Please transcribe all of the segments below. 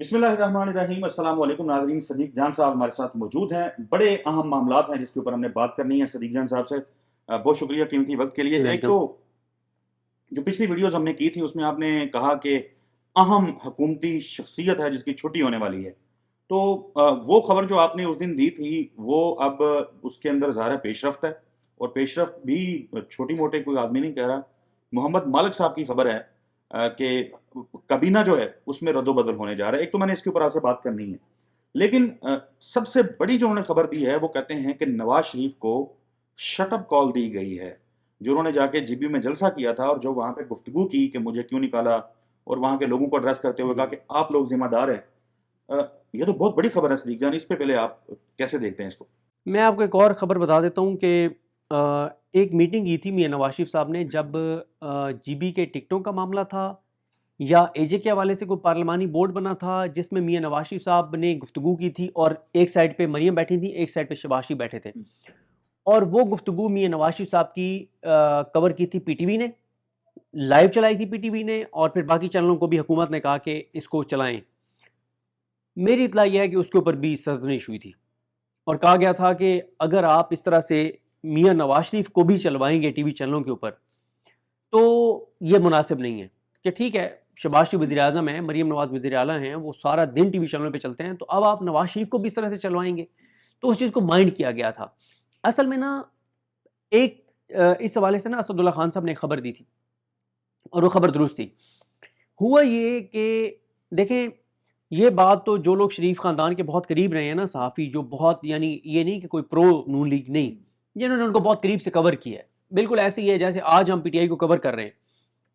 بسم اللہ الرحمن الرحیم۔ السلام علیکم ناظرین، صدیق جان صاحب ہمارے ساتھ موجود ہیں۔ بڑے اہم معاملات ہیں جس کے اوپر ہم نے بات کرنی ہے صدیق جان صاحب سے۔ بہت شکریہ قیمتی وقت کے لیے۔ ایک تو جو پچھلی ویڈیوز ہم نے کی تھی اس میں آپ نے کہا کہ اہم حکومتی شخصیت ہے جس کی چھٹی ہونے والی ہے، تو وہ خبر جو آپ نے اس دن دی تھی وہ اب اس کے اندر ظاہر پیش رفت ہے، اور پیش رفت بھی چھوٹی موٹے کوئی آدمی نہیں کہہ رہا۔ محمد مالک صاحب کی خبر ہے کہ کابینہ جو ہے اس میں رد و بدل ہونے جا رہا ہے۔ ایک تو میں نے اس کے اوپر آپ سے بات کرنی ہے، لیکن سب سے بڑی جو انہوں نے خبر دی ہے وہ کہتے ہیں کہ نواز شریف کو شٹ اپ کال دی گئی ہے، جو انہوں نے جا کے جی بی میں جلسہ کیا تھا اور جو وہاں پہ گفتگو کی کہ مجھے کیوں نکالا، اور وہاں کے لوگوں کو ایڈریس کرتے ہوئے کہا کہ آپ لوگ ذمہ دار ہیں۔ یہ تو بہت بڑی خبر ہے صدیق جان، اس پہ پہلے آپ کیسے دیکھتے ہیں اس کو؟ میں آپ کو ایک اور خبر بتا دیتا ہوں کہ ایک میٹنگ کی تھی میاں نواز شریف صاحب نے، جب جی بی کے ٹکٹوں کا معاملہ تھا یا اے جے کے حوالے سے کوئی پارلیمانی بورڈ بنا تھا جس میں میاں نواز شریف صاحب نے گفتگو کی تھی، اور ایک سائڈ پہ مریم بیٹھی تھی، ایک سائڈ پہ شہباز شریف بیٹھے تھے، اور وہ گفتگو میاں نواز شریف صاحب کی کور کی تھی پی ٹی وی نے، لائیو چلائی تھی پی ٹی وی نے، اور پھر باقی چینلوں کو بھی حکومت نے کہا کہ اس کو چلائیں۔ میری اطلاع یہ ہے کہ اس کے اوپر بھی سرزنش ہوئی تھی اور کہا گیا تھا کہ اگر آپ اس طرح سے میاں نواز شریف کو بھی چلوائیں گے ٹی وی چینلوں کے اوپر تو یہ مناسب نہیں ہے، کہ ٹھیک ہے شہباز شریف وزیر اعظم ہیں، مریم نواز وزیر اعلیٰ ہیں، وہ سارا دن ٹی وی چینلوں پہ چلتے ہیں، تو اب آپ نواز شریف کو بھی اس طرح سے چلوائیں گے؟ تو اس چیز کو مائنڈ کیا گیا تھا۔ اصل میں نا ایک اس حوالے سے نا اسد اللہ خان صاحب نے ایک خبر دی تھی اور وہ خبر درست تھی۔ ہوا یہ کہ دیکھیں، یہ بات تو جو لوگ شریف خاندان کے بہت قریب رہے ہیں نا، صحافی جو بہت، یعنی یہ نہیں کہ کوئی پرو نون لیگ نہیں، جنہوں نے ان کو بہت قریب سے کور کیا ہے، بالکل ایسے ہی ہے جیسے آج ہم پی ٹی آئی کو کور کر رہے ہیں۔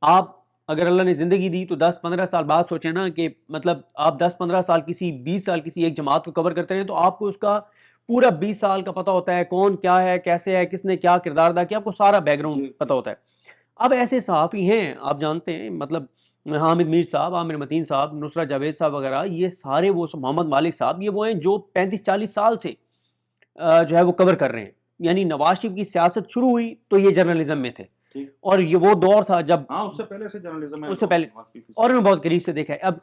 آپ اگر اللہ نے زندگی دی تو 10-15 سال بعد سوچیں نا کہ مطلب آپ 10-15 سال کسی 20 سال کسی ایک جماعت کو کور کرتے رہے تو آپ کو اس کا پورا 20 سال کا پتہ ہوتا ہے، کون کیا ہے، کیسے ہے، کس نے کیا کردار ادا کیا، آپ کو سارا بیک گراؤنڈ پتہ ہوتا ہے۔ اب ایسے صحافی ہیں آپ جانتے ہیں، مطلب حامد میر صاحب، عامر متین صاحب، نصرت جاوید صاحب وغیرہ، یہ سارے وہ محمد مالک صاحب، یہ وہ ہیں جو 35-40 سال سے جو ہے وہ کور کر رہے ہیں۔ یعنی نواز شریف کی سیاست شروع ہوئی تو یہ جرنلزم میں تھے، اور یہ وہ دور تھا جب اس سے پہلے سے جرنلزم ہے، اس سے پہلے، اور انہوں نے بہت قریب سے دیکھا ہے۔ اب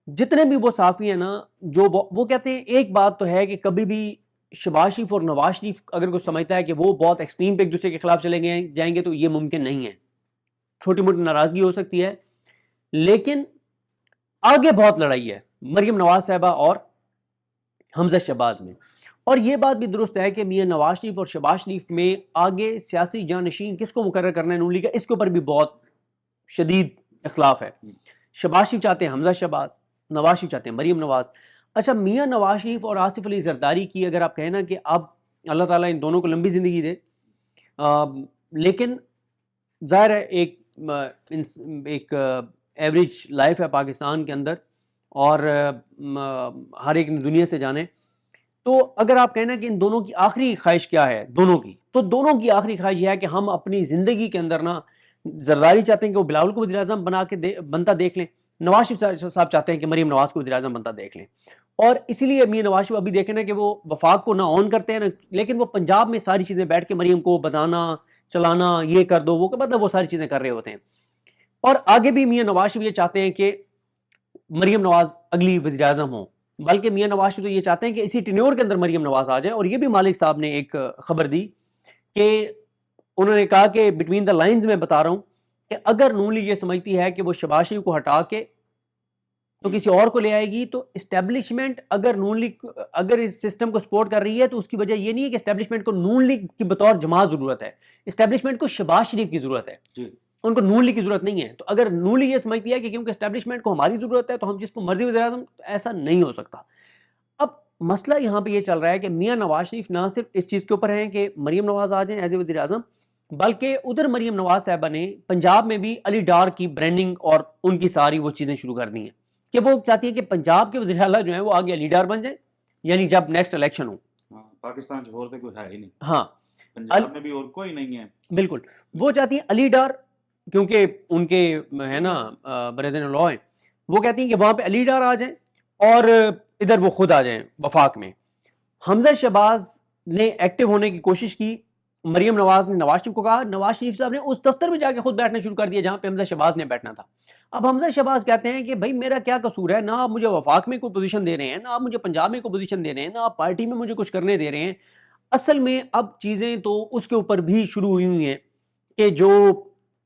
جتنے بھی وہ صحافی ہیں نا، جو وہ کہتے ہیں ایک بات تو ہے کہ کبھی بھی شہباز شریف اور نواز شریف اگر کوئی سمجھتا ہے کہ وہ بہت ایکسٹریم پہ ایک دوسرے کے خلاف چلے جائیں گے تو یہ ممکن نہیں ہے۔ چھوٹی موٹی ناراضگی ہو سکتی ہے، لیکن آگے بہت لڑائی ہے مریم نواز صاحبہ اور حمزہ شہباز میں۔ اور یہ بات بھی درست ہے کہ میاں نواز شریف اور شہباز شریف میں آگے سیاسی جانشین کس کو مقرر کرنا ہے نون لیگ کا، اس کے اوپر بھی بہت شدید اختلاف ہے۔ شہباز شریف چاہتے ہیں حمزہ شہباز، نواز شریف چاہتے ہیں مریم نواز۔ اچھا، میاں نواز شریف اور آصف علی زرداری کی اگر آپ کہیں نا کہ اب اللہ تعالیٰ ان دونوں کو لمبی زندگی دے، لیکن ظاہر ہے ایک ایوریج لائف ہے پاکستان کے اندر، اور ہر ایک دنیا سے جانے، تو اگر آپ کہنا کہ ان دونوں کی آخری خواہش کیا ہے، دونوں کی آخری خواہش یہ ہے کہ ہم اپنی زندگی کے اندر نا، زرداری چاہتے ہیں کہ وہ بلاول کو وزیر اعظم بنتا دیکھ لیں، نواز شریف صاحب چاہتے ہیں کہ مریم نواز کو وزیر اعظم بنتا دیکھ لیں، اور اسی لیے میاں نواز شریف ابھی دیکھیں نا کہ وہ وفاق کو نہ آن کرتے ہیں نا، لیکن وہ پنجاب میں ساری چیزیں بیٹھ کے مریم کو بتانا، چلانا، یہ کر دو وہ، مطلب وہ ساری چیزیں کر رہے ہوتے ہیں۔ اور آگے بھی میاں نواز شریف یہ چاہتے ہیں کہ مریم نواز اگلی وزیر اعظم ہوں، بلکہ میاں نواز شریف تو یہ چاہتے ہیں کہ اسی ٹینیور کے اندر مریم نواز آ جائے۔ اور یہ بھی مالک صاحب نے ایک خبر دی کہ انہوں نے کہا کہ بٹوین دا لائنز میں بتا رہا ہوں کہ اگر نون لیگ یہ سمجھتی ہے کہ وہ شہباز شریف کو ہٹا کے تو کسی اور کو لے آئے گی، تو اسٹیبلشمنٹ اگر نون لیگ اگر اس سسٹم کو سپورٹ کر رہی ہے تو اس کی وجہ یہ نہیں ہے کہ اسٹیبلشمنٹ کو نون لیگ کی بطور جماعت ضرورت ہے، اسٹیبلشمنٹ کو شہباز شریف کی ضرورت ہے، ان کو نون لیگ کی ضرورت نہیں ہے۔ تو اگر نون لیگ یہ سمجھتی ہے کہ کیونکہ اسٹیبلشمنٹ کو ہماری ضرورت ہے تو ہم جس کو مرضی وزیر اعظم، ایسا نہیں ہو سکتا۔ اب مسئلہ یہاں پہ یہ چل رہا ہے کہ میاں نواز شریف نہ صرف اس چیز کے اوپر ہیں کہ مریم نواز آ جائیں ایز اے وزیر اعظم، بلکہ ادھر مریم نواز صاحبہ نے پنجاب میں بھی علی ڈار کی برانڈنگ اور ان کی ساری وہ چیزیں شروع کر دی ہیں کہ وہ چاہتی ہے کہ پنجاب کے وزیر اعلیٰ جو ہیں وہ آگے علی ڈار بن جائیں، یعنی جب نیکسٹ الیکشن ہو۔ پاکستان سے اور کوئی ہے ہی نہیں، ہاں پنجاب میں بھی اور کوئی نہیں ہے، بالکل وہ چاہتی ہیں علی ڈار، کیونکہ ان کے ہے نا بردر لا ہیں، وہ کہتی ہیں کہ وہاں پہ علی ڈار آ جائیں اور ادھر وہ خود آ جائیں وفاق میں۔ حمزہ شہباز نے ایکٹیو ہونے کی کوشش کی، مریم نواز نے نواز شریف کو کہا، نواز شریف صاحب نے اس دفتر میں جا کے خود بیٹھنا شروع کر دیا جہاں پہ حمزہ شہباز نے بیٹھنا تھا۔ اب حمزہ شہباز کہتے ہیں کہ بھائی میرا کیا قصور ہے، نہ آپ مجھے وفاق میں کوئی پوزیشن دے رہے ہیں، نہ آپ مجھے پنجاب میں کوئی پوزیشن دے رہے ہیں، نہ آپ پارٹی میں مجھے کچھ کرنے دے رہے ہیں. اصل میں اب چیزیں تو اس کے اوپر بھی شروع ہوئی ہیں کہ جو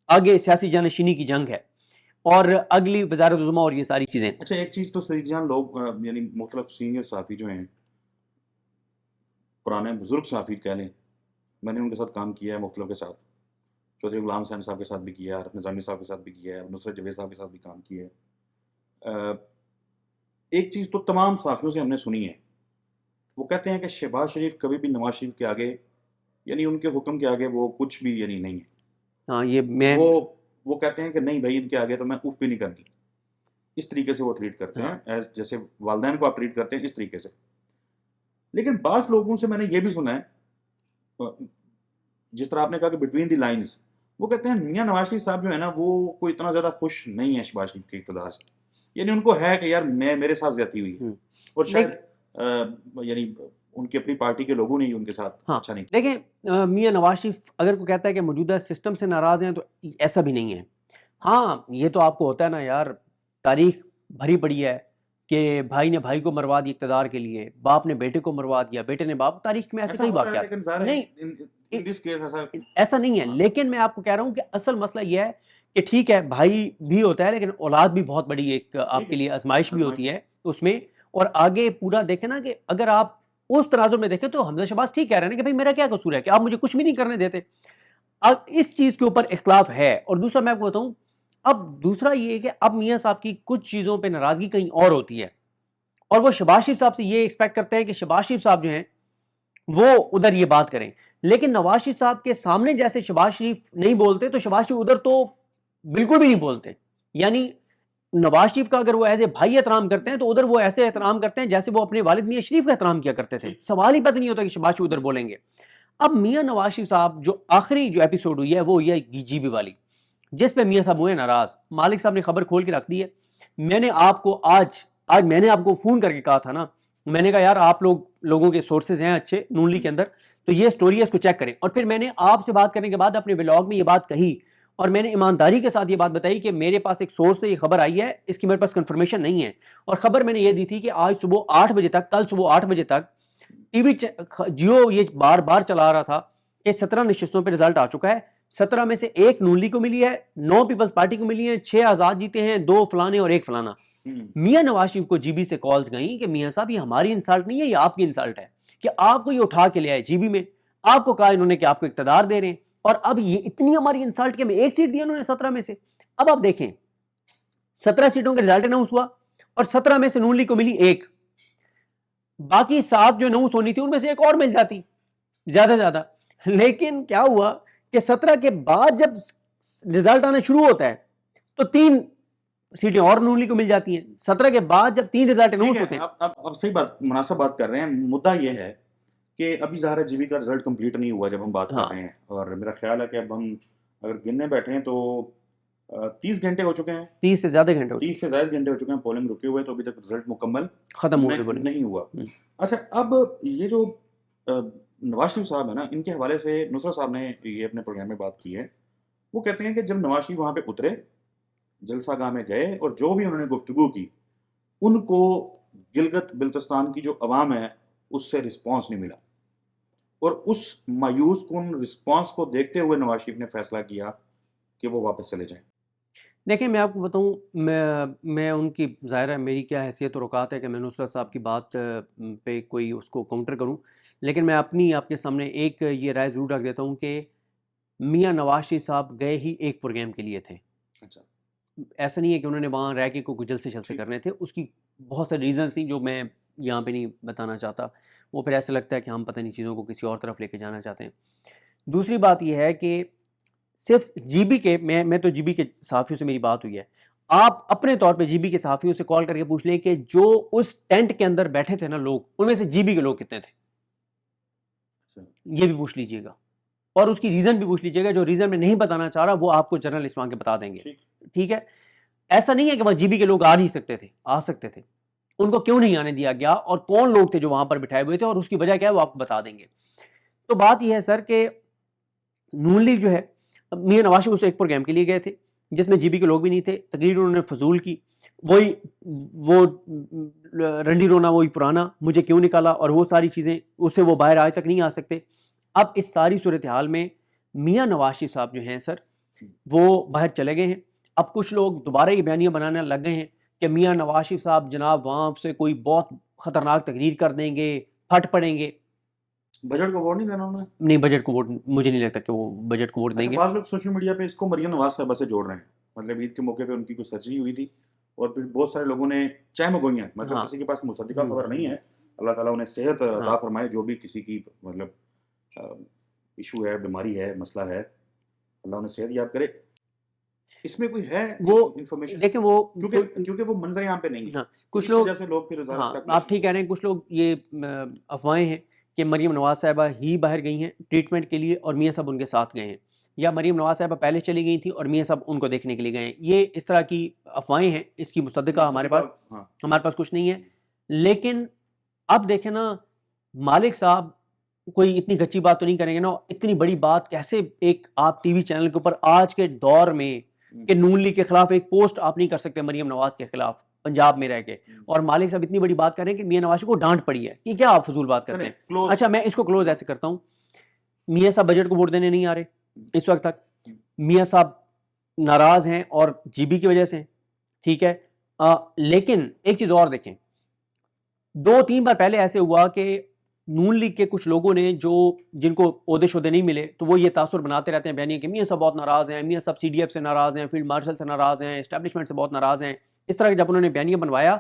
آگے سیاسی جانشینی کی جنگ ہے اور اگلی وزارت عظمیٰ اور یہ ساری چیزیں. اچھا ایک چیز تو صدیق جان، لوگ یعنی مختلف سینئر صحافی جو ہیں، پرانے بزرگ صحافی کہہ لیں، میں نے ان کے ساتھ کام کیا ہے مختلف کے ساتھ، چودھری غلام حسین صاحب کے ساتھ بھی کیا ہے، عارف نظامی صاحب کے ساتھ بھی کیا ہے، نصرت جاوید صاحب کے ساتھ بھی کام کیا ہے. ایک چیز تو تمام صحافیوں سے ہم نے سنی ہے، وہ کہتے ہیں کہ شہباز شریف کبھی بھی نواز شریف کے آگے، یعنی ان کے حکم کے آگے وہ کچھ بھی یعنی نہیں ہے. ہاں یہ میں وہ کہتے ہیں کہ نہیں بھائی ان کے آگے تو میں اف بھی نہیں کرنی. اس طریقے سے وہ ٹریٹ کرتے ہیں، ایز جیسے والدین کو آپ ٹریٹ کرتے ہیں اس طریقے سے. لیکن بعض لوگوں سے میں نے یہ بھی سنا ہے، جس طرح آپ نے کہا کہ بٹوین دی لائنز، وہ کہتے ہیں میاں نواز شریف صاحب جو ہے نا وہ کوئی اتنا زیادہ خوش نہیں ہے شہباز شریف کے اقتدار سے. یعنی ان کو ہے کہ یار میرے ساتھ زیادتی ہوئی ہے، اور شاید یعنی ان کی اپنی پارٹی کے لوگوں نے ہی ان کے ساتھ اچھا نہیں. دیکھیں میاں نواز شریف اگر کوئی کہتا ہے کہ موجودہ سسٹم سے ناراض ہیں تو ایسا بھی نہیں ہے. ہاں یہ تو آپ کو ہوتا ہے نا یار، تاریخ بھری پڑی ہے کہ بھائی نے بھائی کو مروا دیا اقتدار کے لیے، باپ نے بیٹے کو مروا دیا، بیٹے نے باپ، تاریخ میں ایسے کئی واقعات نہیں، ایسا نہیں ہے. لیکن میں آپ کو کہہ رہا ہوں کہ اصل مسئلہ یہ ہے کہ ٹھیک ہے بھائی بھی ہوتا ہے لیکن اولاد بھی بہت بڑی ایک آپ کے لیے آزمائش بھی ہوتی ہے اس میں. اور آگے پورا دیکھیں نا کہ اگر آپ اس تناظر میں دیکھیں تو حمزہ شہباز ٹھیک کہہ رہے ہیں کہ بھائی میرا کیا قصور ہے کہ آپ مجھے کچھ بھی نہیں کرنے دیتے. اب اس چیز کے اوپر اختلاف ہے. اور دوسرا میں آپ کو بتاؤں، اب دوسرا یہ کہ اب میاں صاحب کی کچھ چیزوں پہ ناراضگی کہیں اور ہوتی ہے، اور وہ شہباز شریف صاحب سے یہ ایکسپیکٹ کرتے ہیں کہ شہباز شریف صاحب جو ہیں وہ ادھر یہ بات کریں. لیکن نواز شریف صاحب کے سامنے جیسے شہباز شریف نہیں بولتے تو شہباز شریف ادھر تو بالکل بھی نہیں بولتے. یعنی نواز شریف کا اگر وہ ایز اے بھائی احترام کرتے ہیں تو ادھر وہ ایسے احترام کرتے ہیں جیسے وہ اپنے والد میاں شریف کا احترام کیا کرتے تھے. سوال ہی پتہ نہیں ہوتا کہ شہباز شریف ادھر بولیں گے. اب میاں نواز شریف صاحب جو آخری جو ایپیسوڈ ہوئی ہے وہ ہوئی ہے جی بی والی، جس پہ میاں صاحب ہوئے ناراض. مالک صاحب نے خبر کھول کے رکھ دی ہے. میں نے آپ کو آج میں نے آپ کو فون کر کے کہا تھا نا، میں نے کہا یار آپ لوگوں کے سورسز ہیں اچھے نون لیگ کے اندر، تو یہ سٹوری ہے اس کو چیک کریں. اور پھر میں نے آپ سے بات کرنے کے بعد اپنے ولاگ میں یہ بات کہی، اور میں نے ایمانداری کے ساتھ یہ بات بتائی کہ میرے پاس ایک سورس سے یہ خبر آئی ہے، اس کی میرے پاس کنفرمیشن نہیں ہے. اور خبر میں نے یہ دی تھی کہ آج صبح 8 بجے تک، کل صبح 8 بجے تک ٹی وی جیو یہ بار بار چلا رہا تھا کہ 17 نشستوں پہ رزلٹ آ چکا ہے. 17 میں سے 1 نون لیگ کو ملی ہے، 9 پیپلز پارٹی کو ملی ہیں، 6 آزاد جیتے ہیں، 2 فلانے اور 1 فلانا. میاں نواز شریف کو جی بی سے کالز گئیں کہ میاں صاحب یہ ہماری انسلٹ نہیں ہے، یہ آپ کی انسلٹ ہے کہ آپ کو یہ اٹھا کے لے آئے جی بی میں، آپ کو کہا انہوں نے کہ آپ کو اقتدار دے رہے ہیں، اور اب یہ اتنی ہماری انسلٹ کہ ہمیں 1 سیٹ دیا انہوں نے 17 میں سے. اب آپ دیکھیں 17 سیٹوں کا رزلٹ اناؤنس ہوا اور 17 میں سے نون لیگ کو ملی 1، باقی 7 جو اناؤنس ہونی تھی ان میں سے 1 اور مل جاتی زیادہ زیادہ. لیکن کیا ہوا کہ 17 کے بعد جب رزلٹ آنا شروع ہوتا ہے تو 3 سیٹیں اور نون لیگ کو مل جاتی ہیں. 17 کے بعد جب 3 رزلٹ اناؤنس ہوتے ہیں. اب صحیح بات، مناسب بات کر رہے ہیں. مدعا یہ ہے کہ ابھی ظاہر ہے جی بی کا رزلٹ کمپلیٹ نہیں ہوا جب ہم بات کر رہے ہیں، اور میرا خیال ہے کہ اب ہم اگر گننے بیٹھے ہیں تو 30 گھنٹے ہو چکے ہیں، 30 سے زیادہ گھنٹے گھنٹے ہو چکے ہیں پولنگ رکے ہوئے، تو ابھی تک رزلٹ مکمل ختم نہیں ہوا. اچھا اب یہ جو نواز شریف صاحب ہے نا، ان کے حوالے سے نصرت صاحب نے یہ اپنے پروگرام میں بات کی ہے. وہ کہتے ہیں کہ جب نواز شریف وہاں پہ اترے، جلسہ گاہ میں گئے، اور جو بھی انہوں نے گفتگو کی، ان کو گلگت بلتستان کی جو عوام ہے اس سے رسپانس نہیں ملا، اور اس مایوس کن رسپانس کو دیکھتے ہوئے نواز شریف نے فیصلہ کیا کہ وہ واپس چلے جائیں. دیکھیں میں آپ کو بتاؤں، میں ان کی ظاہر ہے میری کیا حیثیت اور اوقات ہے کہ میں نصرت صاحب کی بات پہ کوئی اس کو کاؤنٹر کروں، لیکن میں اپنی آپ کے سامنے ایک یہ رائے ضرور رکھ دیتا ہوں کہ میاں نواز شریف صاحب گئے ہی ایک پروگرام کے لیے تھے. اچھا، ایسا نہیں ہے کہ انہوں نے وہاں رہ کے کوئی جلسے کرنے تھے. اس کی بہت ساری ریزنس تھیں جو میں یہاں پہ نہیں بتانا چاہتا. وہ پھر ایسا لگتا ہے کہ ہم پتہ نہیں چیزوں کو کسی اور طرف لے کے جانا چاہتے ہیں. دوسری بات یہ ہے کہ صرف جی بی کے میں تو جی بی کے صحافیوں سے میری بات ہوئی ہے، آپ اپنے طور پہ جی بی کے صحافیوں سے کال کر کے پوچھ لیں کہ جو اس ٹینٹ کے اندر بیٹھے تھے نا لوگ، ان میں سے جی بی کے لوگ کتنے تھے، یہ بھی پوچھ لیجئے گا. اور اس کی ریزن بھی پوچھ لیجئے گا. جو ریزن میں نہیں بتانا چاہ رہا وہ آپ کو جنرل اسلام کے بتا دیں گے. ٹھیک ہے، ایسا نہیں ہے کہ وہاں جی بی کے لوگ آ نہیں سکتے تھے، آ سکتے تھے. ان کو کیوں نہیں آنے دیا گیا اور کون لوگ تھے جو وہاں پر بٹھائے ہوئے تھے اور اس کی وجہ کیا ہے وہ آپ کو بتا دیں گے. تو بات یہ ہے سر کہ نون لیگ جو ہے، میاں نواز شریف اس ایک پروگرام کے لیے گئے تھے. جس میں جی بی کے لوگ بھی نہیں تھے. تقریر انہوں نے فضول کی, وہی وہ رنڈی رونا وہی پرانا, مجھے کیوں نکالا, اور وہ ساری چیزیں, اس سے وہ باہر آج تک نہیں آ سکتے. اب اس ساری صورتحال میں میاں نواز شریف صاحب جو ہیں سر, وہ باہر چلے گئے ہیں. اب کچھ لوگ دوبارہ یہ بیانیاں بنانے لگ گئے ہیں کہ میاں نواز شریف صاحب جناب وہاں سے کوئی بہت خطرناک تقریر کر دیں گے, پھٹ پڑیں گے. بجٹ کو ووٹ نہیں دینا انہوں نے؟ نہیں, بجٹ کو ووٹ مجھے نہیں لگتا کہ وہ بجٹ کو ووٹ دیں گے. بعض لوگ سوشل میڈیا پہ اس کو مریم نواز صاحبہ سے جوڑ رہے ہیں, مطلب عید کے موقع پہ ان کی کوئی سرجری ہوئی تھی اور پھر بہت سارے لوگوں نے چہ مگوئیاں, مطلب کسی کے پاس مصدقہ خبر نہیں ہے, اللہ تعالیٰ انہیں صحت عطا فرمائے, جو بھی کسی کی مطلب ایشو ہے, بیماری ہے, مسئلہ ہے, اللہ انہیں صحت یاب کرے. اس میں کوئی ہے وہ انفارمیشن؟ دیکھیں وہ کیونکہ وہ منظر عام پہ نہیں ہے, کچھ لوگ پھر آپ ٹھیک کہہ رہے ہیں, کچھ لوگ یہ افواہیں ہیں کہ مریم نواز صاحبہ ہی باہر گئی ہیں ٹریٹمنٹ کے لیے اور میاں صاحب ان کے ساتھ گئے ہیں, یا مریم نواز صاحبہ پہلے چلی گئی تھی اور میاں صاحب ان کو دیکھنے کے لیے گئے ہیں. یہ اس طرح کی افواہیں ہیں, اس کی مصدقہ ہمارے پاس کچھ نہیں ہے. لیکن اب دیکھیں نا, مالک صاحب کوئی اتنی گچی بات تو نہیں کریں گے نا, اتنی بڑی بات کیسے ایک آپ ٹی وی چینل کے اوپر آج کے دور میں کہ نون لیگ کے خلاف ایک پوسٹ آپ نہیں کر سکتے مریم نواز کے خلاف پنجاب میں رہ کے, اور مالک صاحب اتنی بڑی بات کر رہے ہیں کہ میاں نواز کو ڈانٹ پڑی ہے, یہ کیا آپ فضول بات کرتے ہیں. اچھا میں اس کو کلوز ایسے کرتا ہوں, میاں صاحب بجٹ کو ووٹ دینے نہیں آ رہے اس وقت تک, میاں صاحب ناراض ہیں اور جی بی کی وجہ سے, ٹھیک ہے. لیکن ایک چیز اور دیکھیں, 2-3 بار پہلے ایسے ہوا کہ نون لیگ کے کچھ لوگوں نے جن کو عہدے شہدے نہیں ملے, تو وہ یہ تاثر بناتے رہتے ہیں بیانیے کہ میاں صاحب بہت ناراض ہیں, میاں صاحب سی ڈی ایف سے ناراض ہیں, فیلڈ مارشل سے ناراض ہیں, اسٹیبلشمنٹ سے بہت ناراض ہیں. اس طرح جب انہوں نے بیانیاں بنوایا,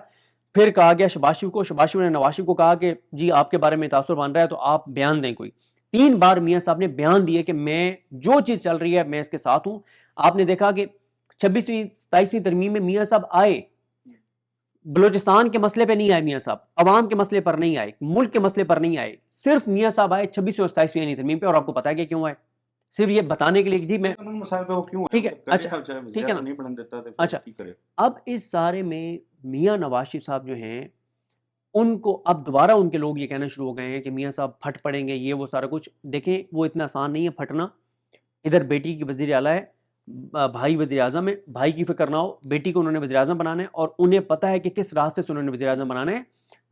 پھر کہا گیا شہباز شریف نے نواز شریف کو کہا کہ جی آپ کے بارے میں تاثر بن رہا ہے تو آپ بیان دیں کوئی. 3 بار میاں صاحب نے بیان دیے کہ میں جو چیز چل رہی ہے میں اس کے ساتھ ہوں. آپ نے دیکھا کہ 26ویں 27ویں ترمیم میں میاں صاحب آئے, بلوچستان کے مسئلے پہ نہیں آئے میاں صاحب, عوام کے مسئلے پر نہیں آئے, ملک کے مسئلے پر نہیں آئے, صرف میاں صاحب آئے 26ویں اور 27ویں ترمیم پہ. اور آپ کو پتا ہے کہ کیوں آئے, صرف یہ بتانے کے لیے کہ جی میں ٹھیک ہے. اچھا ٹھیک ہے نا, اچھا اب اس سارے میں میاں نواز شریف صاحب جو ہیں ان کو اب دوبارہ ان کے لوگ یہ کہنا شروع ہو گئے ہیں کہ میاں صاحب پھٹ پڑیں گے, یہ وہ سارا کچھ. دیکھیں وہ اتنا آسان نہیں ہے پھٹنا. ادھر بیٹی کی وزیر اعلیٰ ہے, بھائی وزیر اعظم ہے, بھائی کی فکر نہ ہو, بیٹی کو انہوں نے وزیر اعظم بنانا ہے اور انہیں پتہ ہے کہ کس راستے سے انہوں نے وزیر اعظم بنانا ہے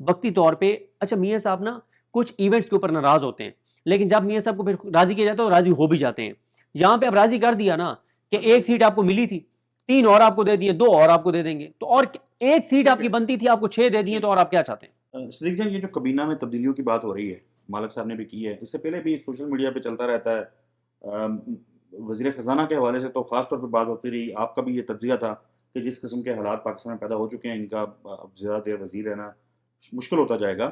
وقتی طور پہ. اچھا میاں صاحب نا کچھ ایونٹس کے اوپر ناراض ہوتے ہیں, لیکن جب میاں صاحب کو پھر راضی کیا جاتا ہے تو راضی ہو بھی جاتے ہیں. یہاں پہ اب راضی کر دیا نا کہ 1 سیٹ آپ کو ملی تھی, 3 اور آپ کو دے دیے, 2 اور آپ کو دے دیں گے, تو اور 1 سیٹ آپ کی بنتی تھی آپ کو 6 دے دیے, تو اور آپ کیا چاہتے ہیں. صدیق جان, یہ جو کابینہ میں تبدیلیوں کی بات ہو رہی ہے, مالک صاحب نے بھی کی ہے, اس سے پہلے بھی سوشل میڈیا پہ چلتا رہتا ہے, وزیر خزانہ کے حوالے سے تو خاص طور پہ بات ہوتی رہی. آپ کا بھی یہ تجزیہ تھا کہ جس قسم کے حالات پاکستان میں پیدا ہو چکے ہیں, ان کا اب زیادہ دیر وزیر رہنا مشکل ہوتا جائے گا.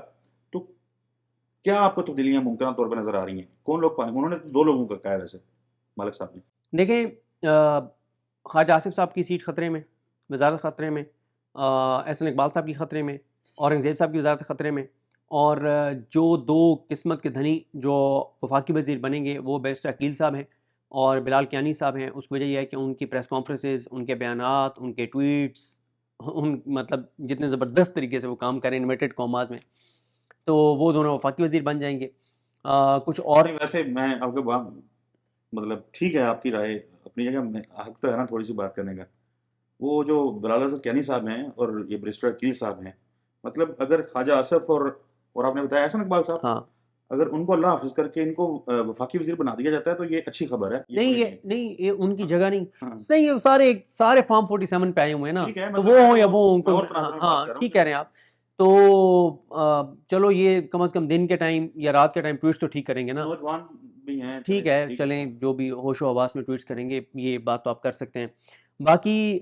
تو کیا آپ کو تبدیلیاں ممکنہ طور پہ نظر آ رہی ہیں؟ کون لوگ پائیں؟ انہوں نے 2 لوگوں کا کہا ہے ویسے مالک صاحب نے. دیکھیں خواجہ آصف صاحب کی سیٹ خطرے میں, وزارت خطرے میں, احسن اقبال صاحب کی خطرے میں, اورنگزیب صاحب کی وزارت خطرے میں, اور جو 2 قسمت کے دھنی جو وفاقی وزیر بنیں گے وہ بیرسٹر عقیل صاحب ہیں اور بلال کیانی صاحب ہیں. اس کی وجہ یہ ہے کہ ان کی پریس کانفرنسز, ان کے بیانات, ان کے ٹویٹس, مطلب جتنے زبردست طریقے سے وہ کام کریں انورٹڈ کاماز میں, تو وہ دونوں وفاقی وزیر بن جائیں گے. کچھ اور ویسے میں آپ کے مطلب ٹھیک ہے آپ کی رائے اپنی جگہ, حق تو ہے نا تھوڑی سی بات کرنے کا. وہ جو بلال احمد کیانی صاحب ہیں اور یہ بیرسٹر عقیل صاحب ہیں, مطلب اگر خواجہ آصف اور آپ نے بتایا احسن اقبال صاحب, ہاں اگر ان کو اللہ حافظ کر کے ان کو وفاقی وزیر بنا دیا جاتا ہے تو یہ اچھی خبر ہے. نہیں یہ ان کی جگہ نہیں, نہیں یہ سارے فارم 47 پہ آئے ہوئے ہیں نا, تو وہ ہوں یا وہ ہاں ٹھیک کہہ رہے ہیں آپ. تو چلو یہ کم از کم دن کے ٹائم یا رات کے ٹائم ٹویٹس تو ٹھیک کریں گے نا, نوجوان بھی ہیں, ٹھیک ہے چلیں جو بھی ہوش و حواس میں ٹویٹس کریں گے یہ بات تو آپ کر سکتے ہیں. باقی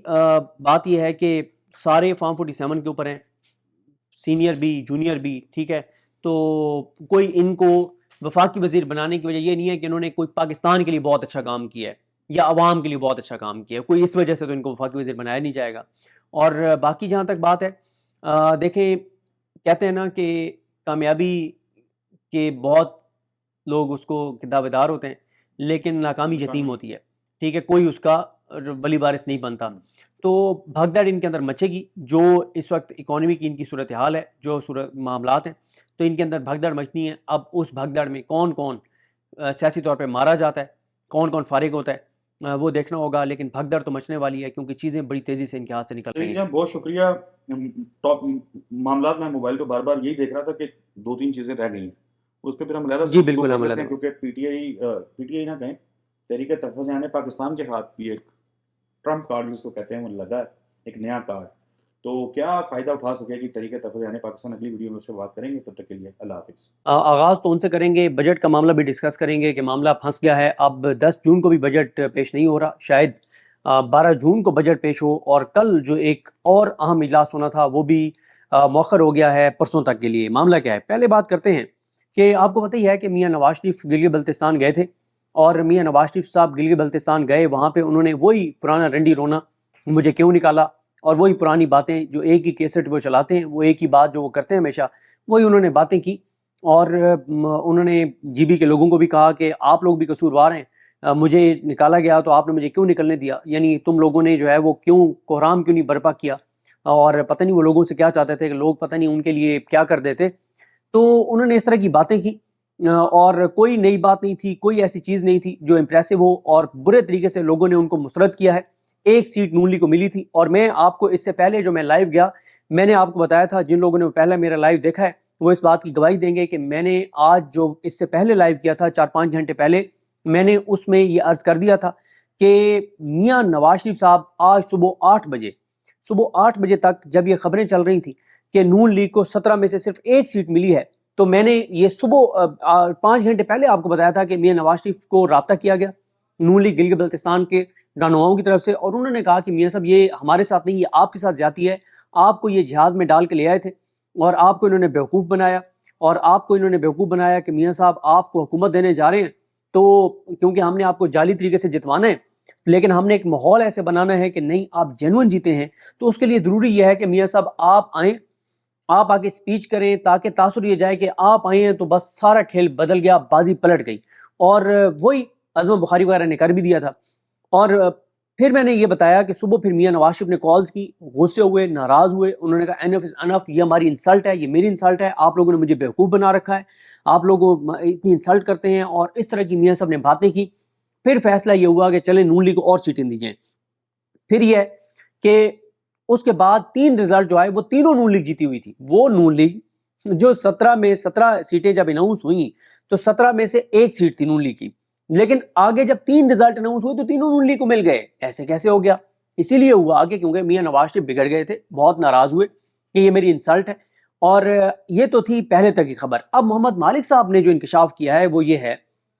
بات یہ ہے کہ سارے فارم 47 کے اوپر ہیں, سینئر بھی جونیئر بھی, ٹھیک ہے. تو کوئی ان کو وفاقی وزیر بنانے کی وجہ یہ نہیں ہے کہ انہوں نے کوئی پاکستان کے لیے بہت اچھا کام کیا ہے یا عوام کے لیے بہت اچھا کام کیا ہے, کوئی اس وجہ سے تو ان کو وفاقی وزیر بنایا نہیں جائے گا. اور باقی جہاں تک بات ہے, دیکھیں کہتے ہیں نا کہ کامیابی کے بہت لوگ اس کو دعویدار ہوتے ہیں لیکن ناکامی یتیم ہوتی ہے, ٹھیک ہے, کوئی اس کا ولی وارث نہیں بنتا. تو بھگدڑ ان کے اندر مچے گی, جو اس وقت اکانومی کی ان کی صورتحال ہے, جو معاملات ہیں, تو ان کے اندر بھگدڑ مچنی ہے. اب اس بھگدڑ میں کون کون سیاسی طور پہ مارا جاتا ہے, کون کون فارغ ہوتا ہے, وہ دیکھنا ہوگا، لیکن بھگدڑ تو مچنے والی ہے کیونکہ چیزیں بڑی تیزی سے ان کے ہاتھ سے نکل رہی ہیں۔ بہت شکریہ۔ معاملات میں موبائل پہ بار بار یہی دیکھ رہا تھا کہ 2-3 چیزیں رہ گئی ہیں، اس پہ پھر ہم علیحدہ سے جی گفتگو بالکل کر ہم لیتے ہیں، علیحدہ۔ کیونکہ پی ٹی آئی نہ کہیں، تحریک تحفظ یعنی پاکستان کے ہاتھ بھی ایک ٹرمپ کارڈ جس کو کہتے ہیں وہ لگا ہے، ایک نیا کارڈ، تو کیا فائدہ اٹھا سکے گی تحریک تحفظ یعنی پاکستان؟ اگلی ویڈیو میں اس پہ بات کریں گے، تب تک کے لیے اللہ حافظ۔ آغاز تو ان سے کریں گے، بجٹ کا معاملہ بھی ڈسکس کریں گے کہ معاملہ پھنس گیا ہے، اب 10 جون کو بھی بجٹ پیش نہیں ہو رہا، شاید 12 جون کو بجٹ پیش ہو، اور کل جو ایک اور اہم اجلاس ہونا تھا وہ بھی مؤخر ہو گیا ہے پرسوں تک کے لیے۔ معاملہ کیا ہے، پہلے بات کرتے ہیں کہ آپ کو پتہ ہی ہے کہ میاں نواز شریف گلگت بلتستان گئے تھے، اور میاں نواز شریف صاحب گلگت بلتستان گئے، وہاں پہ انہوں نے وہی پرانا رنڈی رونا مجھے کیوں نکالا، اور وہی پرانی باتیں جو ایک ہی کیسٹ وہ چلاتے ہیں، وہ ایک ہی بات جو وہ کرتے ہیں ہمیشہ، وہی انہوں نے باتیں کی، اور انہوں نے جی بی کے لوگوں کو بھی کہا کہ آپ لوگ بھی قصوروار ہیں، مجھے نکالا گیا تو آپ نے مجھے کیوں نکلنے دیا، یعنی تم لوگوں نے جو ہے وہ کیوں کوحرام کیوں نہیں برپا کیا، اور پتہ نہیں وہ لوگوں سے کیا چاہتے تھے کہ لوگ پتہ نہیں ان کے لیے کیا کر دیتے۔ تو انہوں نے اس طرح کی باتیں کی، اور کوئی نئی بات نہیں تھی، کوئی ایسی چیز نہیں تھی جو امپریسو ہو، اور برے طریقے سے لوگوں نے ان کو مسترد کیا ہے۔ ایک سیٹ نون لیگ کو ملی تھی، اور میں آپ کو اس سے پہلے جو میں لائیو گیا، میں نے آپ کو بتایا تھا، جن لوگوں نے پہلا میرا لائیو دیکھا ہے وہ اس بات کی گواہی دیں گے کہ میں نے آج جو اس سے پہلے لائیو کیا تھا 4-5 گھنٹے پہلے، میں نے اس میں یہ عرض کر دیا تھا کہ میاں نواز شریف صاحب آج صبح 8 بجے تک جب یہ خبریں چل رہی تھیں کہ نون لیگ کو 17 میں سے صرف ایک سیٹ ملی ہے، تو میں نے یہ صبح 5 گھنٹے پہلے آپ کو بتایا تھا کہ میاں نواز شریف کو رابطہ کیا گیا نون لیگ گلگت بلتستان کے رہنماؤں کی طرف سے، اور انہوں نے کہا کہ میاں صاحب یہ ہمارے ساتھ نہیں، یہ آپ کے ساتھ زیادتی ہے، آپ کو یہ جہاز میں ڈال کے لے آئے تھے، اور آپ کو انہوں نے بیوقوف بنایا، اور آپ کو انہوں نے بیوقوف بنایا کہ میاں صاحب آپ کو حکومت دینے جا رہے ہیں، تو کیونکہ ہم نے آپ کو جعلی طریقے سے جتوانا ہے، لیکن ہم نے ایک ماحول ایسے بنانا ہے کہ نہیں آپ جینون جیتے ہیں، تو اس کے لیے ضروری یہ ہے کہ میاں صاحب آپ آئیں، آپ آ کے اسپیچ کریں، تاکہ تاثر یہ جائے کہ آپ آئے ہیں تو بس سارا کھیل بدل گیا، بازی پلٹ گئی، اور وہی عظم بخاری وغیرہ نے کر بھی دیا تھا۔ اور پھر میں نے یہ بتایا کہ صبح پھر میاں نواز شریف نے کالز کی، غصے ہوئے، ناراض ہوئے، انہوں نے کہا انف از انف، یہ ہماری انسلٹ ہے، یہ میری انسلٹ ہے، آپ لوگوں نے مجھے بیوقوف بنا رکھا ہے، آپ لوگ اتنی انسلٹ کرتے ہیں، اور اس طرح کی میاں صاحب نے باتیں کی۔ پھر فیصلہ یہ ہوا کہ چلیں نون لیگ کو اور سیٹیں دی جائیں۔ پھر یہ ہے کہ اس کے بعد 3 رزلٹ جو آئے وہ تینوں نون لیگ جیتی ہوئی تھی، وہ نون لیگ جو 17 سیٹیں جب اناؤنس ہوئیں تو 17 میں سے ایک سیٹ تھی نون لیگ کی، لیکن آگے جب 3 رزلٹ اناؤنس ہوئے تو تینوں نون لیگ کو مل گئے۔ ایسے کیسے ہو گیا؟ اسی لیے ہوا آگے کیونکہ میاں نواز شریف بگڑ گئے تھے، بہت ناراض ہوئے کہ یہ میری انسلٹ ہے، اور یہ تو تھی پہلے تک کی خبر۔ اب محمد مالک صاحب نے جو انکشاف کیا ہے وہ یہ ہے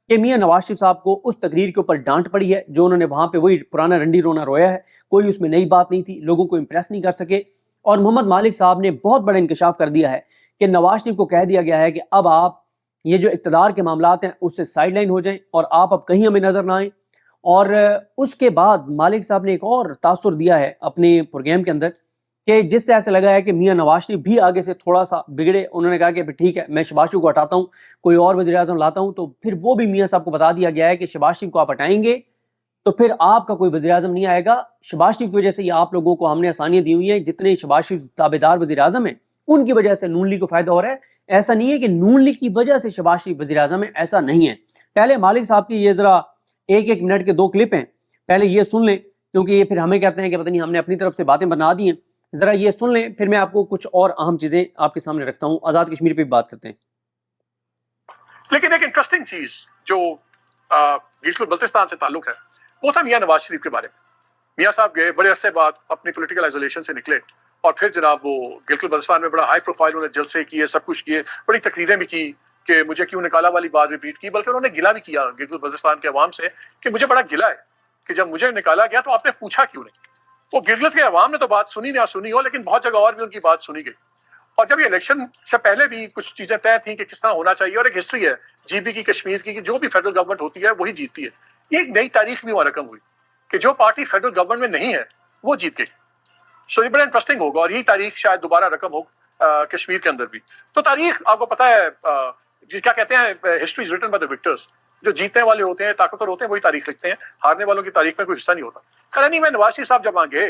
کہ میاں نواز شریف صاحب کو اس تقریر کے اوپر ڈانٹ پڑی ہے، جو انہوں نے وہاں پہ وہی پرانا رنڈی رونا رویا ہے، کوئی اس میں نئی بات نہیں تھی، لوگوں کو امپریس نہیں کر سکے، اور محمد مالک صاحب نے بہت بڑا انکشاف کر دیا ہے کہ نواز شریف کو کہہ دیا گیا ہے کہ اب آپ یہ جو اقتدار کے معاملات ہیں اس سے سائیڈ لائن ہو جائیں، اور آپ اب کہیں ہمیں نظر نہ آئیں۔ اور اس کے بعد مالک صاحب نے ایک اور تاثر دیا ہے اپنے پروگرام کے اندر کہ جس سے ایسا لگا ہے کہ میاں نواز شریف بھی آگے سے تھوڑا سا بگڑے، انہوں نے کہا کہ ٹھیک ہے میں شہباز شریف کو ہٹاتا ہوں، کوئی اور وزیر اعظم لاتا ہوں، تو پھر وہ بھی میاں صاحب کو بتا دیا گیا ہے کہ شہباز شریف کو آپ ہٹائیں گے تو پھر آپ کا کوئی وزیر اعظم نہیں آئے گا، شہباز شریف کی وجہ سے یہ آپ لوگوں کو ہم نے آسانیاں دی ہوئی ہیں، جتنے شہباز شریف تابعدار وزیر اعظم ہیں ان کی وجہ سے نون لیگ کو فائدہ ہو رہا ہے۔ ایسا نہیں ہے کہ نون لیگ کی وجہ سے شہباز شریف وزیر اعظم ہے، ایسا نہیں ہے۔ پہلے مالک صاحب کی یہ ذرا 1 منٹ کے 2 کلپ ہیں، پہلے یہ سن لیں، کیونکہ یہ پھر ہمیں کہتے ہیں کہ پتہ نہیں ہم نے اپنی طرف سے باتیں بنا دی ہیں، ذرا یہ سن لیں، پھر میں آپ کو کچھ اور اہم چیزیں آپ کے سامنے رکھتا ہوں، آزاد کشمیر پہ بھی بات کرتے ہیں۔ لیکن ایک انٹرسٹنگ چیز جو گلگت بلتستان سے تعلق ہے وہ تھا میاں نواز شریف کے بارے میں۔ میاں صاحب گئے، بڑے عرصے بعد اپنی پولیٹیکل آئسولیشن سے نکلے، اور پھر جناب وہ گلگت بلتستان میں بڑا ہائی پروفائل انہوں نے جلسے کیے، سب کچھ کیے، بڑی تقریریں بھی کی کہ مجھے کیوں نکالا والی بات ریپیٹ کی، بلکہ انہوں نے گلہ بھی کیا گلگت بلتستان کے عوام سے کہ مجھے بڑا گلہ ہے کہ جب مجھے نکالا گیا تو آپ نے پوچھا کیوں نہیں۔ وہ گلگت کے عوام نے تو بات سنی نہ سنی ہو، لیکن بہت جگہ اور بھی ان کی بات سنی گئی۔ اور جب یہ الیکشن سے پہلے بھی کچھ چیزیں طے تھیں کہ کس طرح ہونا چاہیے، اور ایک ہسٹری ہے جی بی کی کشمیر کی کہ جو بھی فیڈرل گورنمنٹ ہوتی ہے وہی جیتتی ہے، یہ ایک نئی تاریخ بھی وہاں رقم ہوئی کہ جو پارٹی فیڈرل گورنمنٹ میں نہیں ہے وہ جیت گئی۔ سو یہ بڑا انٹرسٹنگ ہوگا، اور یہی تاریخ شاید دوبارہ رقم ہو کشمیر کے اندر بھی۔ تو تاریخ آپ کو پتا ہے کیا کہتے ہیں، history is written by the victors, جو جیتنے والے ہوتے ہیں، طاقتور ہوتے ہیں، وہی تاریخ لکھتے ہیں، ہارنے والوں کی تاریخ میں کوئی حصہ نہیں ہوتا۔ کرنی میں نواز شریف صاحب جب وہاں گئے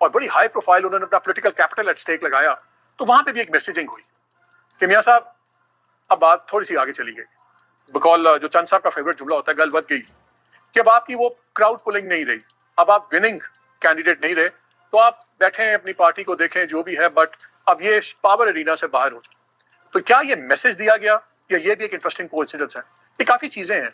اور بڑی ہائی پروفائل انہوں نے اپنا پولیٹیکل کیپٹل ایٹ اسٹیک لگایا، تو وہاں پہ بھی ایک میسیجنگ ہوئی کہ میاں صاحب اب بات تھوڑی سی آگے چلی گئی، بقول جو چند صاحب کا فیوریٹ جملہ ہوتا ہے گل بد گئی، کہ اب آپ کی وہ کراؤڈ پولنگ نہیں رہی, اب آپ وننگ کینڈیڈیٹ نہیں رہے, تو آپ بیٹھیں اپنی پارٹی کو دیکھیں جو بھی ہے, بٹ اب یہ پاور ارینا سے باہر ہو جائے. تو کیا یہ میسج دیا گیا, یا یہ بھی ایک انٹرسٹنگ کوانسیڈنس ہے؟ یہ کافی چیزیں ہیں.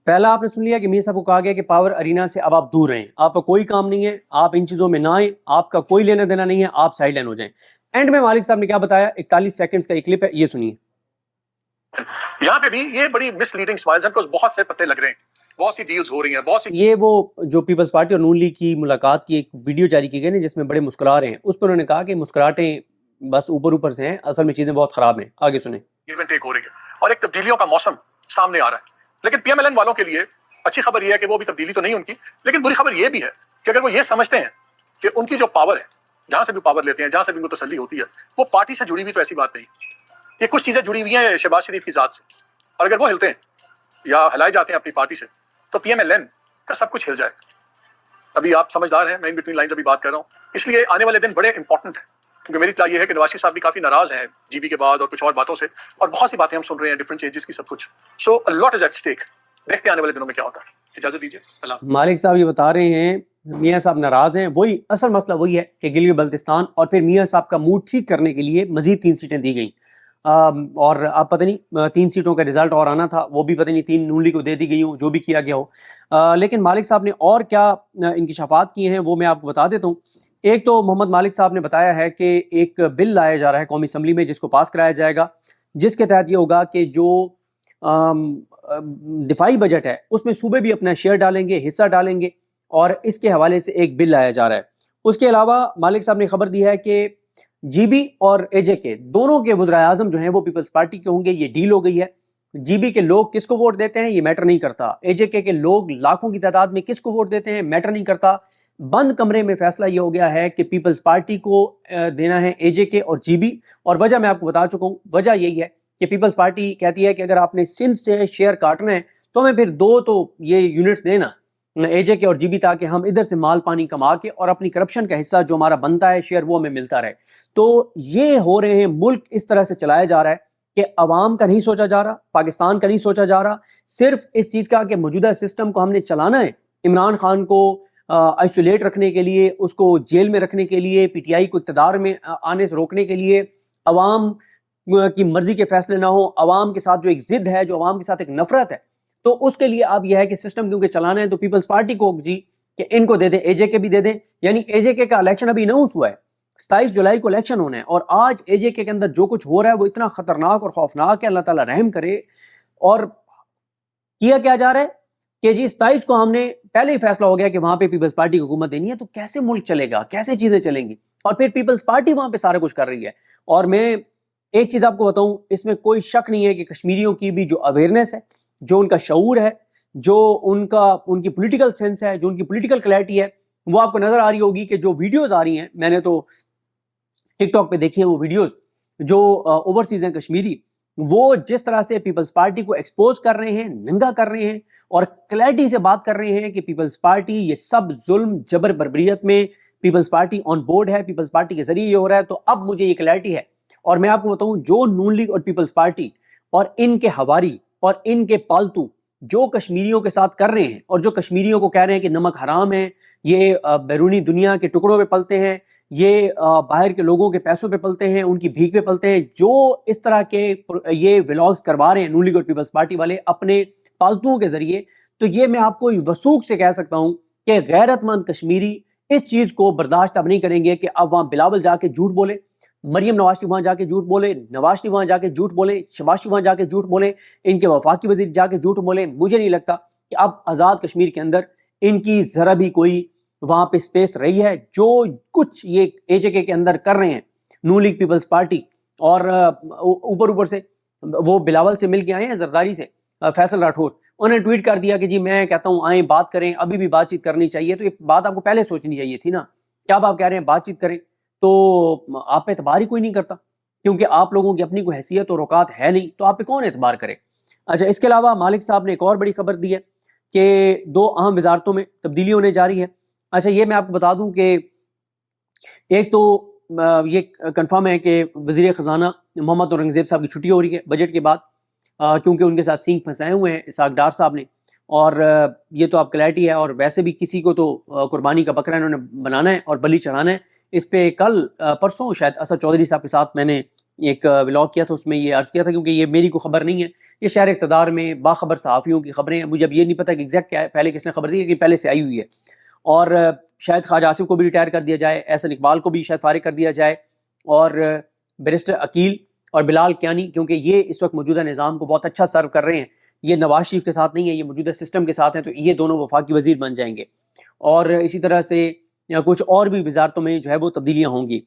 پہلا آپ نے سن لیا کہ میاں صاحب کو کہا گیا کہ پاور ارینا سے اب آپ دور رہیں, آپ کا کوئی کام نہیں ہے, آپ ان چیزوں میں نہ آئیں, آپ کا کوئی لینا دینا نہیں ہے, آپ سائڈ لائن ہو جائیں. اینڈ میں مالک صاحب نے کیا بتایا, 41 سیکنڈز کا ایک کلپ ہے, یہ سنیے. یہاں پہ بھی یہ بڑی مس لیڈنگ سمائلز ہیں, کچھ بہت سے پتے لگ رہے ہیں, بہت سی ڈیلز ہو رہی ہیں, بہت سی. یہ وہ جو پیپلز پارٹی اور نون لیگ کی ملاقات کی ایک ویڈیو جاری کی گئی نا جس میں بڑے مسکرا رہے ہیں, اس پہ انہوں نے کہا کہ مسکراہٹیں بس اوپر سے ہیں, اصل میں چیزیں بہت خراب ہیں. آگے سنیں. ایونٹ ٹیک ہو رہی ہے اور ایک تبدیلیوں کا موسم سامنے آ رہا ہے, لیکن پی ایم ایل این والوں کے لیے اچھی خبر یہ ہے کہ وہ بھی تبدیلی تو نہیں ان کی, لیکن بری خبر یہ بھی ہے کہ اگر وہ یہ سمجھتے ہیں کہ ان کی جو پاور ہے, جہاں سے بھی پاور لیتے ہیں, جہاں سے بھی ان کو تسلی ہوتی ہے, وہ پارٹی سے جڑی ہوئی, تو ایسی بات نہیں. یہ کچھ چیزیں جڑی ہوئی ہیں شہباز شریف کی ذات سے, اور اگر وہ ہلتے ہیں یا ہلائے جاتے ہیں اپنی پارٹی سے, تو پی ایم ایل این کا سب کچھ ہل جائے. ابھی آپ سمجھدار ہیں, میں ان بٹوین لائنز ابھی بات کر رہا ہوں, اس لیے آنے والے دن بڑے امپورٹنٹ ہیں, کیونکہ میری اطلاع یہ ہے کہ نواز شریف صاحب بھی کافی ناراض ہیں جی بی کے بعد اور کچھ اور باتوں سے, اور بہت سی باتیں ہم سن رہے ہیں ڈفرنٹ چینجز کی, سب کچھ. سو لاٹ از ایٹ اسٹیک. دیکھتے ہیں آنے والے دنوں میں کیا ہوتا ہے. اجازت دیجیے. اللہ. مالک صاحب یہ بتا رہے ہیں میاں صاحب ناراض ہیں, وہی اصل مسئلہ وہی ہے کہ گلگت بلتستان اور پھر میاں صاحب کا موڈ ٹھیک کرنے کے لیے مزید 3 سیٹیں دی گئیں, اور اب پتہ نہیں 3 سیٹوں کا رزلٹ اور آنا تھا, وہ بھی پتہ نہیں 3 نون لیگ کو دے دی گئی ہوں, جو بھی کیا گیا ہو. لیکن مالک صاحب نے اور کیا انکشافات کیے ہیں وہ میں آپ کو بتا دیتا ہوں. ایک تو محمد مالک صاحب نے بتایا ہے کہ ایک بل لایا جا رہا ہے قومی اسمبلی میں جس کو پاس کرایا جائے گا, جس کے تحت یہ ہوگا کہ جو دفاعی بجٹ ہے اس میں صوبے بھی اپنا شیئر ڈالیں گے, حصہ ڈالیں گے, اور اس کے حوالے سے ایک بل لایا جا رہا ہے. اس کے علاوہ مالک صاحب نے خبر دی ہے کہ جی بی اور اے جے کے دونوں کے وزرائے اعظم جو ہیں وہ پیپلز پارٹی کے ہوں گے, یہ ڈیل ہو گئی ہے. جی بی کے لوگ کس کو ووٹ دیتے ہیں یہ میٹر نہیں کرتا, اے جے کے لوگ لاکھوں کی تعداد میں کس کو ووٹ دیتے ہیں میٹر نہیں کرتا. بند کمرے میں فیصلہ یہ ہو گیا ہے کہ پیپلز پارٹی کو دینا ہے اے جے کے اور جی بی, اور وجہ میں آپ کو بتا چکا ہوں. وجہ یہی ہے کہ پیپلز پارٹی کہتی ہے کہ اگر آپ نے سندھ سے شیئر کاٹنا ہے تو ہمیں پھر 2 تو یہ یونٹس دینا اے جے کے اور جی بی, تاکہ ہم ادھر سے مال پانی کما کے اور اپنی کرپشن کا حصہ جو ہمارا بنتا ہے شیئر وہ ہمیں ملتا رہے. تو یہ ہو رہے ہیں, ملک اس طرح سے چلایا جا رہا ہے کہ عوام کا نہیں سوچا جا رہا, پاکستان کا نہیں سوچا جا رہا, صرف اس چیز کا کہ موجودہ سسٹم کو ہم نے چلانا ہے, عمران خان کو آئسولیٹ رکھنے کے لیے, اس کو جیل میں رکھنے کے لیے, پی ٹی آئی کو اقتدار میں آنے سے روکنے کے لیے, عوام کی مرضی کے فیصلے نہ ہوں, عوام کے ساتھ جو ایک ضد ہے, جو عوام کے ساتھ ایک نفرت ہے, تو اس کے لیے اب یہ ہے کہ سسٹم کیونکہ چلانا ہے تو پیپلز پارٹی کو جی کہ ان کو دے دیں, اے جے کے بھی دے دیں. یعنی اے جے کے کا الیکشن ابھی اناؤنس ہوا ہے, 27 جولائی کو الیکشن ہونا ہے, اور آج اے جے کے اندر جو کچھ ہو رہا ہے وہ اتنا خطرناک اور خوفناک ہے, اللہ تعالیٰ رحم کرے. اور کیا جا رہا ہے کہ جی 27 کو ہم نے پہلے ہی فیصلہ ہو گیا کہ وہاں پہ پیپلز پارٹی کو حکومت دینی ہے, تو کیسے ملک چلے گا, کیسے چیزیں چلیں گی, اور پھر پیپلز پارٹی وہاں پہ سارا کچھ کر رہی ہے. اور میں ایک چیز آپ کو بتاؤں, اس میں کوئی شک نہیں ہے کہ کشمیریوں کی بھی جو اویئرنیس ہے, جو ان کا شعور ہے, جو ان کی پولیٹیکل سینس ہے, جو ان کی پولیٹیکل کلیئرٹی ہے, وہ آپ کو نظر آ رہی ہوگی کہ جو ویڈیوز آ رہی ہیں, میں نے تو ٹک ٹاک پہ دیکھی ہیں وہ ویڈیوز جو اوورسیز ہیں کشمیری, وہ جس طرح سے پیپلز پارٹی کو ایکسپوز کر رہے ہیں, ننگا کر رہے ہیں, اور کلیئرٹی سے بات کر رہے ہیں کہ پیپلز پارٹی یہ سب ظلم جبر بربریت میں پیپلز پارٹی آن بورڈ ہے, پیپلز پارٹی کے ذریعے یہ ہو رہا ہے. تو اب مجھے یہ کلیئرٹی ہے, اور میں آپ کو بتاؤں جو نون لیگ اور پیپلز پارٹی اور ان کے ہواری اور ان کے پالتو جو کشمیریوں کے ساتھ کر رہے ہیں, اور جو کشمیریوں کو کہہ رہے ہیں کہ نمک حرام ہے, یہ بیرونی دنیا کے ٹکڑوں پہ پلتے ہیں, یہ باہر کے لوگوں کے پیسوں پہ پلتے ہیں, ان کی بھیک پہ پلتے ہیں, جو اس طرح کے یہ ولاگز کروا رہے ہیں نون لیگ اور پیپلز پارٹی والے اپنے پالتوؤں کے ذریعے, تو یہ میں آپ کو وثوق سے کہہ سکتا ہوں کہ غیرت مند کشمیری اس چیز کو برداشت اب نہیں کریں گے کہ اب وہاں بلاول جا کے جھوٹ بولے, مریم نواز شریف وہاں جا کے جھوٹ بولے, نواز شریف وہاں جا کے جھوٹ بولے, شہباز شریف وہاں جا کے جھوٹ بولے, ان کے وفاقی وزیر جا کے جھوٹ بولے. مجھے نہیں لگتا کہ اب آزاد کشمیر کے اندر ان کی ذرا بھی کوئی وہاں پہ سپیس رہی ہے. جو کچھ یہ اے جے کے اندر کر رہے ہیں نون لیگ پیپلز پارٹی, اور اوپر سے وہ بلاول سے مل کے آئے ہیں, زرداری سے فیصل راٹھور, انہوں نے ٹویٹ کر دیا کہ جی میں کہتا ہوں آئیں بات کریں, ابھی بھی بات چیت کرنی چاہیے. تو یہ بات آپ کو پہلے سوچنی چاہیے تھی نا, کیا آپ کہہ رہے ہیں بات چیت کریں, تو آپ پہ اعتبار ہی کوئی نہیں کرتا, کیونکہ آپ لوگوں کی اپنی کوئی حیثیت اور اوقات ہے نہیں, تو آپ پہ کون اعتبار کرے. اچھا, اس کے علاوہ مالک صاحب نے ایک اور بڑی خبر دی ہے کہ 2 اہم وزارتوں میں تبدیلی ہونے جا رہی ہے. اچھا, یہ میں آپ کو بتا دوں کہ ایک تو یہ کنفرم ہے کہ وزیر خزانہ محمد اورنگزیب صاحب کی چھٹی ہو رہی ہے بجٹ کے بعد, کیونکہ ان کے ساتھ سینگ پھنسائے ہوئے ہیں اسحاق ڈار صاحب نے, اور یہ تو آپ کلیئرٹی ہے. اور ویسے بھی کسی کو تو قربانی کا بکرا انہوں نے بنانا ہے اور بلی چڑھانا ہے. اس پہ کل پرسوں شاید اسد چودھری صاحب کے ساتھ میں نے ایک ولاگ کیا تھا, اس میں یہ عرض کیا تھا, کیونکہ یہ میری کو خبر نہیں ہے, یہ شہر اقتدار میں باخبر صحافیوں کی خبریں ہیں. مجھے اب یہ نہیں پتا کہ ایگزیکٹ کیا ہے, پہلے کس نے خبر دی ہے کہ پہلے سے آئی ہوئی ہے. اور شاید خواجہ آصف کو بھی ریٹائر کر دیا جائے, احسن اقبال کو بھی شاید فارغ کر دیا جائے, اور بیرسٹر عقیل اور بلال کیانی, کیونکہ یہ اس وقت موجودہ نظام کو بہت اچھا سرو کر رہے ہیں. یہ نواز شریف کے ساتھ نہیں ہے, یہ موجودہ سسٹم کے ساتھ ہیں, تو یہ دونوں وفاقی وزیر بن جائیں گے. اور اسی طرح سے کچھ اور بھی وزارتوں میں جو ہے وہ تبدیلیاں ہوں گی.